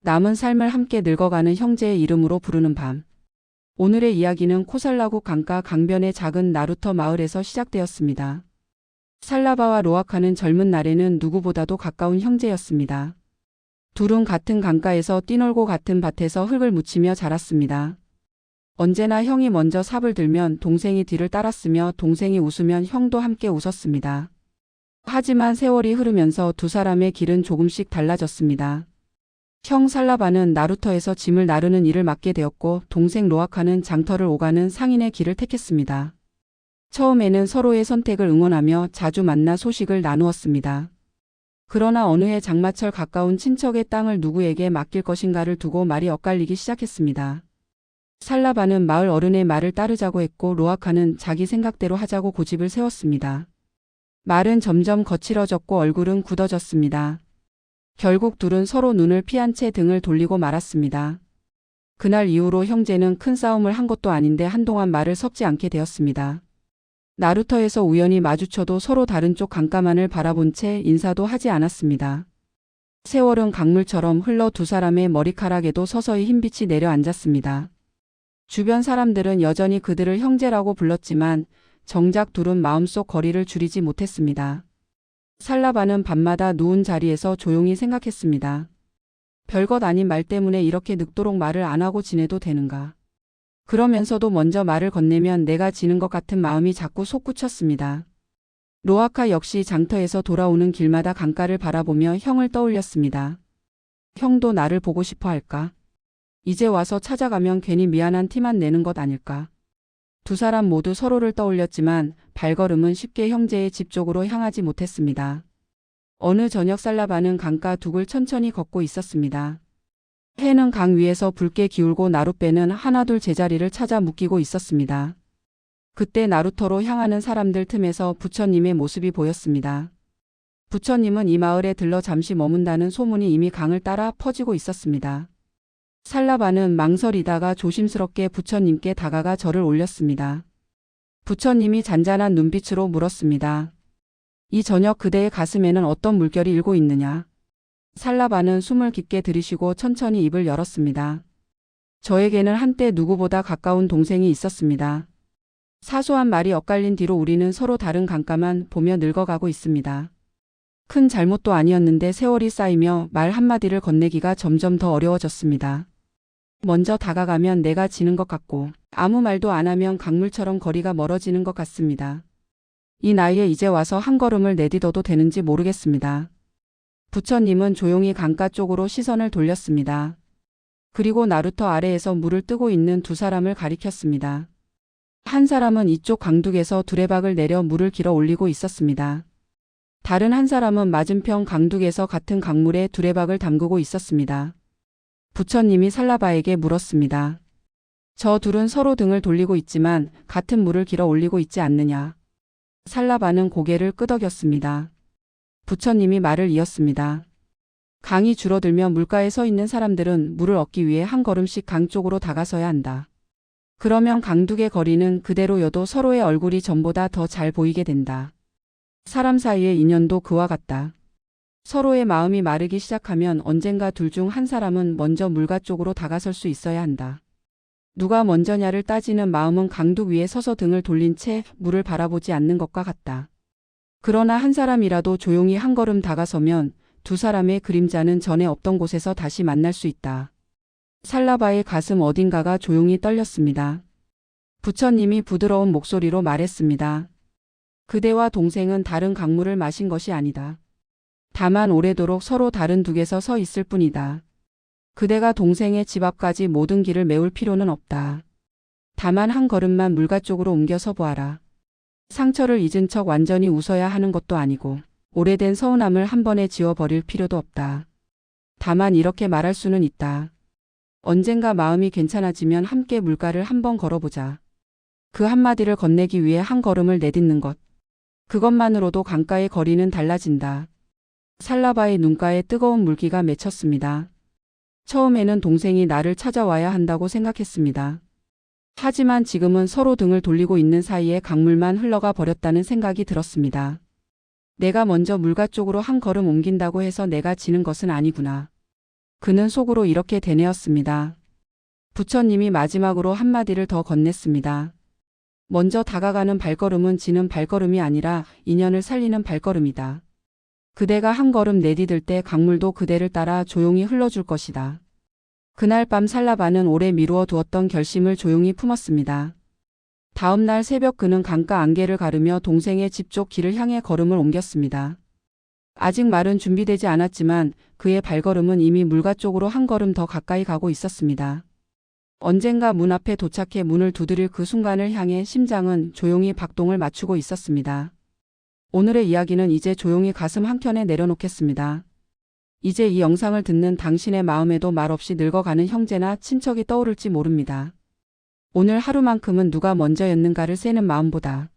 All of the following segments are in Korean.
남은 삶을 함께 늙어가는 형제의 이름으로 부르는 밤. 오늘의 이야기는 코살라국 강가 강변의 작은 나루터 마을에서 시작되었습니다. 살라바와 로아카는 젊은 날에는 누구보다도 가까운 형제였습니다. 둘은 같은 강가에서 뛰놀고 같은 밭에서 흙을 묻히며 자랐습니다. 언제나 형이 먼저 삽을 들면 동생이 뒤를 따랐으며 동생이 웃으면 형도 함께 웃었습니다. 하지만 세월이 흐르면서 두 사람의 길은 조금씩 달라졌습니다. 형 살라바는 나루터에서 짐을 나르는 일을 맡게 되었고 동생 로아카는 장터를 오가는 상인의 길을 택했습니다. 처음에는 서로의 선택을 응원하며 자주 만나 소식을 나누었습니다. 그러나 어느 해 장마철 가까운 친척의 땅을 누구에게 맡길 것인가를 두고 말이 엇갈리기 시작했습니다. 살라바는 마을 어른의 말을 따르자고 했고 로아카는 자기 생각대로 하자고 고집을 세웠습니다. 말은 점점 거칠어졌고 얼굴은 굳어졌습니다. 결국 둘은 서로 눈을 피한 채 등을 돌리고 말았습니다. 그날 이후로 형제는 큰 싸움을 한 것도 아닌데 한동안 말을 섞지 않게 되었습니다. 나루터에서 우연히 마주쳐도 서로 다른 쪽 강가만을 바라본 채 인사도 하지 않았습니다. 세월은 강물처럼 흘러 두 사람의 머리카락에도 서서히 흰빛이 내려앉았습니다. 주변 사람들은 여전히 그들을 형제라고 불렀지만 정작 둘은 마음속 거리를 줄이지 못했습니다. 살라바는 밤마다 누운 자리에서 조용히 생각했습니다. 별것 아닌 말 때문에 이렇게 늙도록 말을 안 하고 지내도 되는가. 그러면서도 먼저 말을 건네면 내가 지는 것 같은 마음이 자꾸 솟구쳤습니다. 로아카 역시 장터에서 돌아오는 길마다 강가를 바라보며 형을 떠올렸습니다. 형도 나를 보고 싶어 할까? 이제 와서 찾아가면 괜히 미안한 티만 내는 것 아닐까? 두 사람 모두 서로를 떠올렸지만 발걸음은 쉽게 형제의 집 쪽으로 향하지 못했습니다. 어느 저녁 살라바는 강가 둑을 천천히 걷고 있었습니다. 해는 강 위에서 붉게 기울고 나룻배는 하나둘 제자리를 찾아 묶이고 있었습니다. 그때 나루터로 향하는 사람들 틈에서 부처님의 모습이 보였습니다. 부처님은 이 마을에 들러 잠시 머문다는 소문이 이미 강을 따라 퍼지고 있었습니다. 살라바는 망설이다가 조심스럽게 부처님께 다가가 절을 올렸습니다. 부처님이 잔잔한 눈빛으로 물었습니다. 이 저녁 그대의 가슴에는 어떤 물결이 일고 있느냐? 살라바는 숨을 깊게 들이쉬고 천천히 입을 열었습니다. 저에게는 한때 누구보다 가까운 동생이 있었습니다. 사소한 말이 엇갈린 뒤로 우리는 서로 다른 강가만 보며 늙어가고 있습니다. 큰 잘못도 아니었는데 세월이 쌓이며 말 한마디를 건네기가 점점 더 어려워졌습니다. 먼저 다가가면 내가 지는 것 같고 아무 말도 안 하면 강물처럼 거리가 멀어지는 것 같습니다. 이 나이에 이제 와서 한 걸음을 내딛어도 되는지 모르겠습니다. 부처님은 조용히 강가 쪽으로 시선을 돌렸습니다. 그리고 나루터 아래에서 물을 뜨고 있는 두 사람을 가리켰습니다. 한 사람은 이쪽 강둑에서 두레박을 내려 물을 길어 올리고 있었습니다. 다른 한 사람은 맞은편 강둑에서 같은 강물에 두레박을 담그고 있었습니다. 부처님이 살라바에게 물었습니다. 저 둘은 서로 등을 돌리고 있지만 같은 물을 길어 올리고 있지 않느냐? 살라바는 고개를 끄덕였습니다. 부처님이 말을 이었습니다. 강이 줄어들며 물가에 서 있는 사람들은 물을 얻기 위해 한 걸음씩 강 쪽으로 다가서야 한다. 그러면 강둑의 거리는 그대로여도 서로의 얼굴이 전보다 더 잘 보이게 된다. 사람 사이의 인연도 그와 같다. 서로의 마음이 마르기 시작하면 언젠가 둘 중 한 사람은 먼저 물가 쪽으로 다가설 수 있어야 한다. 누가 먼저냐를 따지는 마음은 강둑 위에 서서 등을 돌린 채 물을 바라보지 않는 것과 같다. 그러나 한 사람이라도 조용히 한 걸음 다가서면 두 사람의 그림자는 전에 없던 곳에서 다시 만날 수 있다. 살라바의 가슴 어딘가가 조용히 떨렸습니다. 부처님이 부드러운 목소리로 말했습니다. 그대와 동생은 다른 강물을 마신 것이 아니다. 다만 오래도록 서로 다른 둑에서 서 있을 뿐이다. 그대가 동생의 집 앞까지 모든 길을 메울 필요는 없다. 다만 한 걸음만 물가 쪽으로 옮겨서 보아라. 상처를 잊은 척 완전히 웃어야 하는 것도 아니고 오래된 서운함을 한 번에 지워버릴 필요도 없다. 다만 이렇게 말할 수는 있다. 언젠가 마음이 괜찮아지면 함께 물가를 한번 걸어보자. 그 한마디를 건네기 위해 한 걸음을 내딛는 것. 그것만으로도 강가의 거리는 달라진다. 살라바의 눈가에 뜨거운 물기가 맺혔습니다. 처음에는 동생이 나를 찾아와야 한다고 생각했습니다. 하지만 지금은 서로 등을 돌리고 있는 사이에 강물만 흘러가 버렸다는 생각이 들었습니다. 내가 먼저 물가 쪽으로 한 걸음 옮긴다고 해서 내가 지는 것은 아니구나. 그는 속으로 이렇게 되뇌었습니다. 부처님이 마지막으로 한마디를 더 건넸습니다. 먼저 다가가는 발걸음은 지는 발걸음이 아니라 인연을 살리는 발걸음이다. 그대가 한 걸음 내디딜 때 강물도 그대를 따라 조용히 흘러줄 것이다. 그날 밤 살라바는 오래 미루어 두었던 결심을 조용히 품었습니다. 다음 날 새벽 그는 강가 안개를 가르며 동생의 집 쪽 길을 향해 걸음을 옮겼습니다. 아직 말은 준비되지 않았지만 그의 발걸음은 이미 물가 쪽으로 한 걸음 더 가까이 가고 있었습니다. 언젠가 문 앞에 도착해 문을 두드릴 그 순간을 향해 심장은 조용히 박동을 맞추고 있었습니다. 오늘의 이야기는 이제 조용히 가슴 한켠에 내려놓겠습니다. 이제 이 영상을 듣는 당신의 마음에도 말없이 늙어가는 형제나 친척이 떠오를지 모릅니다. 오늘 하루만큼은 누가 먼저였는가를 세는 마음보다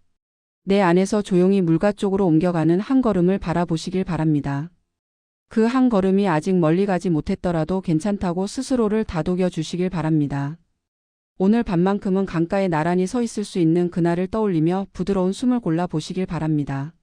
내 안에서 조용히 물가 쪽으로 옮겨가는 한 걸음을 바라보시길 바랍니다. 그 한 걸음이 아직 멀리 가지 못했더라도 괜찮다고 스스로를 다독여 주시길 바랍니다. 오늘 밤만큼은 강가에 나란히 서 있을 수 있는 그날을 떠올리며 부드러운 숨을 골라 보시길 바랍니다.